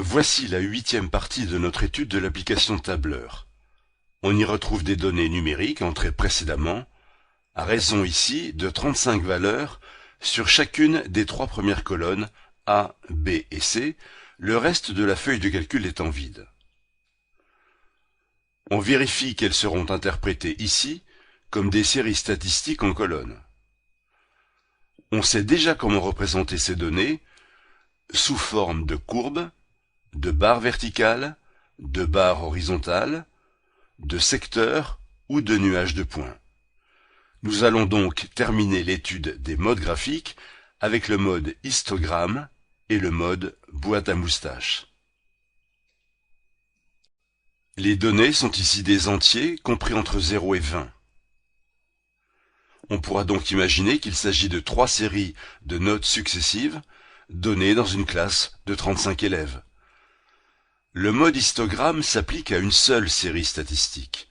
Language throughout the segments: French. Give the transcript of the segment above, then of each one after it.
Voici la 8e partie de notre étude de l'application tableur. On y retrouve des données numériques entrées précédemment, à raison ici de 35 valeurs sur chacune des 3 premières colonnes A, B et C, le reste de la feuille de calcul étant vide. On vérifie qu'elles seront interprétées ici comme des séries statistiques en colonnes. On sait déjà comment représenter ces données sous forme de courbes, de barres verticales, de barres horizontales, de secteurs ou de nuages de points. Nous allons donc terminer l'étude des modes graphiques avec le mode histogramme et le mode boîte à moustaches. Les données sont ici des entiers compris entre 0 et 20. On pourra donc imaginer qu'il s'agit de 3 séries de notes successives données dans une classe de 35 élèves. Le mode histogramme s'applique à une seule série statistique.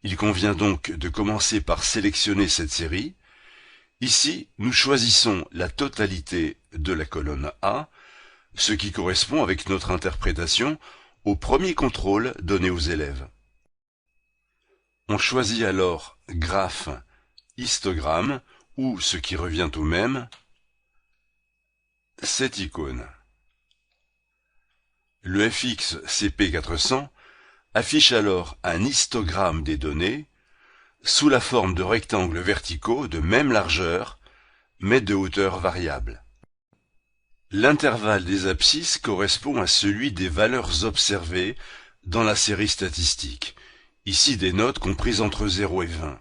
Il convient donc de commencer par sélectionner cette série. Ici, nous choisissons la totalité de la colonne A, ce qui correspond avec notre interprétation au premier contrôle donné aux élèves. On choisit alors graphe histogramme ou, ce qui revient au même, cette icône. Le FX CP400 affiche alors un histogramme des données sous la forme de rectangles verticaux de même largeur, mais de hauteur variable. L'intervalle des abscisses correspond à celui des valeurs observées dans la série statistique, ici des notes comprises entre 0 et 20.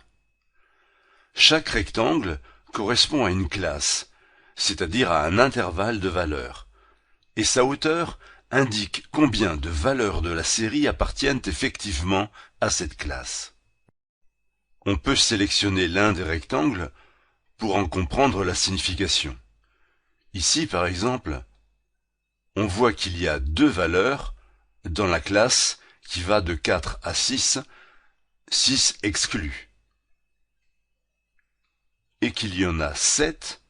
Chaque rectangle correspond à une classe, c'est-à-dire à un intervalle de valeurs, et sa hauteur indique combien de valeurs de la série appartiennent effectivement à cette classe. On peut sélectionner l'un des rectangles pour en comprendre la signification. Ici, par exemple, on voit qu'il y a 2 valeurs dans la classe qui va de 4 à 6, 6 exclus, et qu'il y en a 7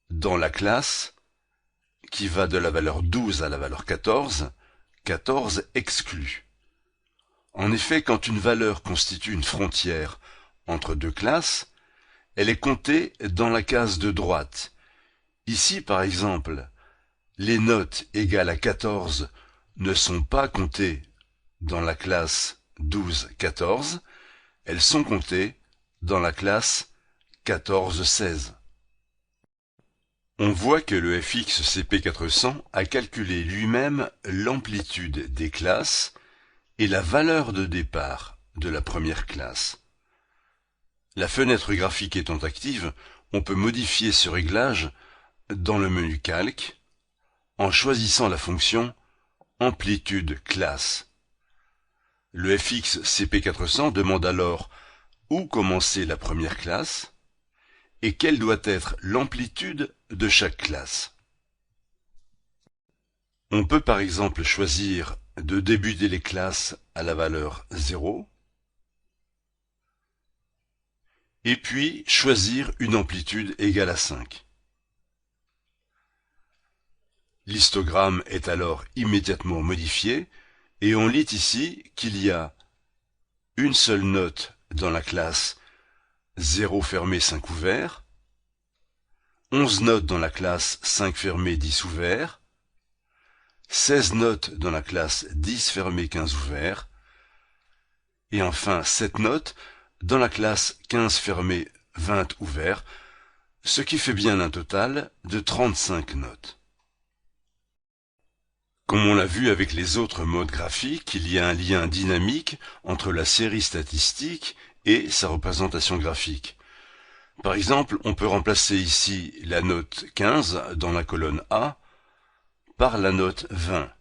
dans la classe qui va de la valeur 12 à la valeur 14, 14 exclus. En effet, quand une valeur constitue une frontière entre 2 classes, elle est comptée dans la case de droite. Ici, par exemple, les notes égales à 14 ne sont pas comptées dans la classe 12-14, elles sont comptées dans la classe 14-16. On voit que le FX CP400 a calculé lui-même l'amplitude des classes et la valeur de départ de la première classe. La fenêtre graphique étant active, on peut modifier ce réglage dans le menu Calque en choisissant la fonction Amplitude classe. Le FX CP400 demande alors où commencer la première classe et quelle doit être l'amplitude de chaque classe. On peut par exemple choisir de débuter les classes à la valeur 0 et puis choisir une amplitude égale à 5. L'histogramme est alors immédiatement modifié et on lit ici qu'il y a une seule note dans la classe 0 fermé 5 ouvert, 11 notes dans la classe 5 fermé 10 ouvert, 16 notes dans la classe 10 fermé 15 ouvert, et enfin 7 notes dans la classe 15 fermé 20 ouvert, ce qui fait bien un total de 35 notes. Comme on l'a vu avec les autres modes graphiques, il y a un lien dynamique entre la série statistique et sa représentation graphique. Par exemple, on peut remplacer ici la note 15 dans la colonne A par la note 20.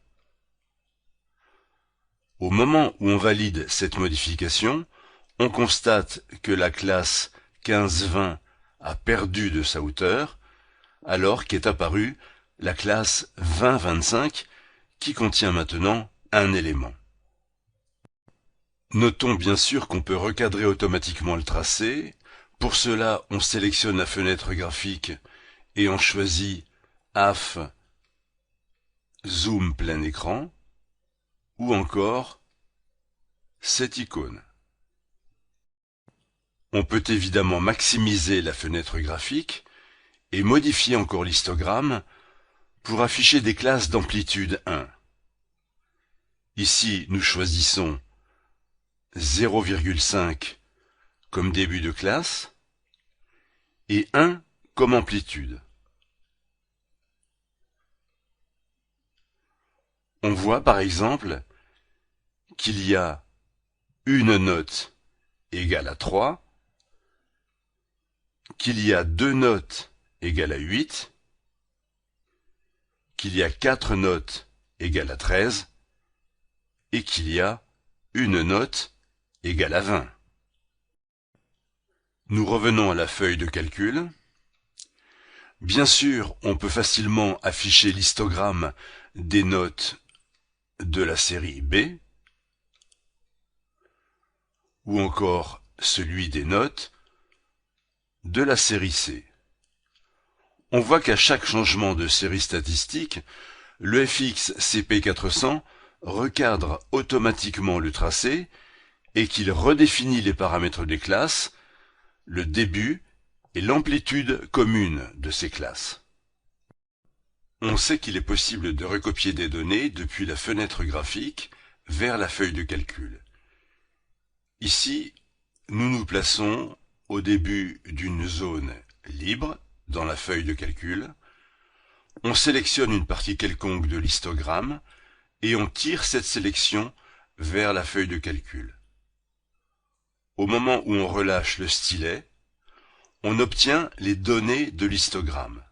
Au moment où on valide cette modification, on constate que la classe 15-20 a perdu de sa hauteur, alors qu'est apparue la classe 20-25 qui contient maintenant un élément. Notons bien sûr qu'on peut recadrer automatiquement le tracé. Pour cela, on sélectionne la fenêtre graphique et on choisit AF zoom plein écran, ou encore cette icône. On peut évidemment maximiser la fenêtre graphique et modifier encore l'histogramme pour afficher des classes d'amplitude 1. Ici, nous choisissons 0,5 comme début de classe et 1 comme amplitude. On voit par exemple qu'il y a une note égale à 3, qu'il y a 2 notes égales à 8, qu'il y a 4 notes égales à 13, et qu'il y a une note égale à 20. Nous revenons à la feuille de calcul. Bien sûr, on peut facilement afficher l'histogramme des notes de la série B, ou encore celui des notes de la série C. On voit qu'à chaque changement de série statistique, le FX CP400 recadre automatiquement le tracé et qu'il redéfinit les paramètres des classes, le début et l'amplitude commune de ces classes. On sait qu'il est possible de recopier des données depuis la fenêtre graphique vers la feuille de calcul. Ici, nous nous plaçons au début d'une zone libre dans la feuille de calcul. On sélectionne une partie quelconque de l'histogramme et on tire cette sélection vers la feuille de calcul. Au moment où on relâche le stylet, on obtient les données de l'histogramme.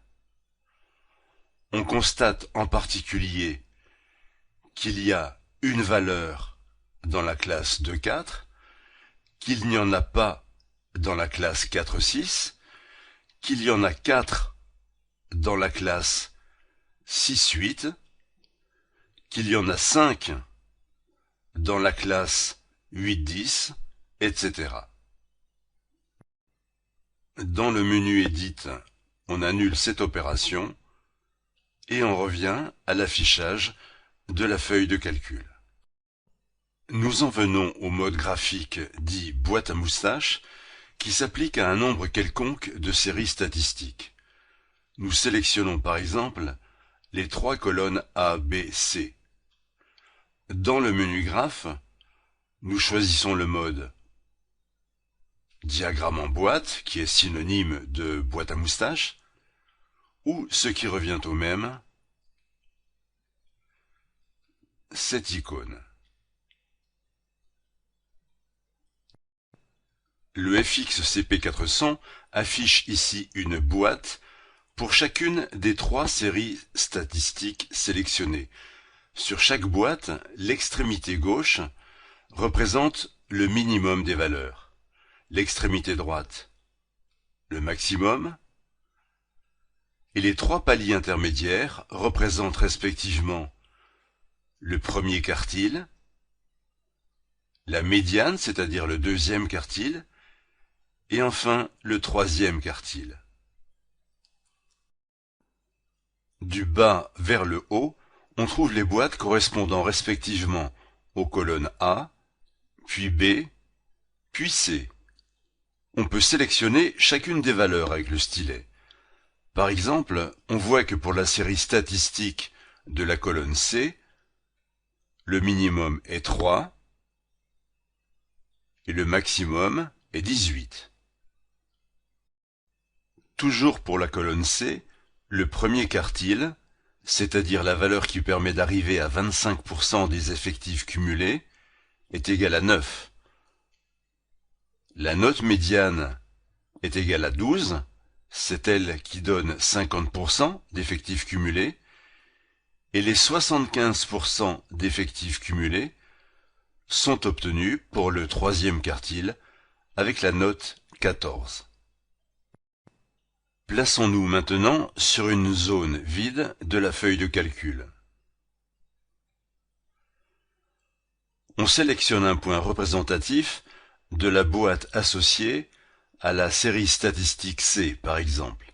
On constate en particulier qu'il y a une valeur dans la classe 2,4, qu'il n'y en a pas dans la classe 4,6, qu'il y en a 4 dans la classe 6,8, qu'il y en a 5 dans la classe 8,10, etc. Dans le menu Edit, on annule cette opération et on revient à l'affichage de la feuille de calcul. Nous en venons au mode graphique dit boîte à moustaches qui s'applique à un nombre quelconque de séries statistiques. Nous sélectionnons par exemple les 3 colonnes A, B, C. Dans le menu graphe, nous choisissons le mode diagramme en boîte, qui est synonyme de boîte à moustaches, ou ce qui revient au même, cette icône. Le FX CP400 affiche ici une boîte pour chacune des 3 séries statistiques sélectionnées. Sur chaque boîte, l'extrémité gauche représente le minimum des valeurs, l'extrémité droite, le maximum, et les 3 paliers intermédiaires représentent respectivement le premier quartile, la médiane, c'est-à-dire le deuxième quartile, et enfin le troisième quartile. Du bas vers le haut, on trouve les boîtes correspondant respectivement aux colonnes A, puis B, puis C. On peut sélectionner chacune des valeurs avec le stylet. Par exemple, on voit que pour la série statistique de la colonne C, le minimum est 3 et le maximum est 18. Toujours pour la colonne C, le premier quartile, c'est-à-dire la valeur qui permet d'arriver à 25% des effectifs cumulés, est égal à 9. La note médiane est égale à 12, c'est elle qui donne 50% d'effectifs cumulés, et les 75% d'effectifs cumulés sont obtenus pour le troisième quartile avec la note 14. Plaçons-nous maintenant sur une zone vide de la feuille de calcul. On sélectionne un point représentatif de la boîte associée à la série statistique C, par exemple.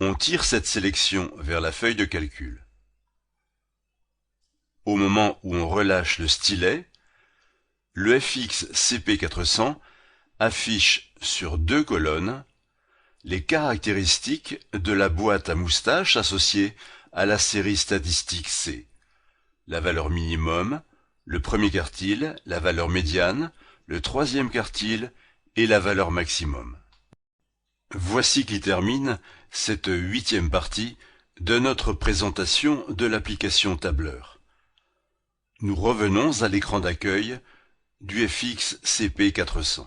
On tire cette sélection vers la feuille de calcul. au moment où on relâche le stylet, le FX CP400 affiche sur 2 colonnes les caractéristiques de la boîte à moustache associée à la série statistique C. La valeur minimum, le premier quartile, la valeur médiane, le troisième quartile et la valeur maximum. Voici qui termine cette 8e partie de notre présentation de l'application tableur. Nous revenons à l'écran d'accueil du FX CP400.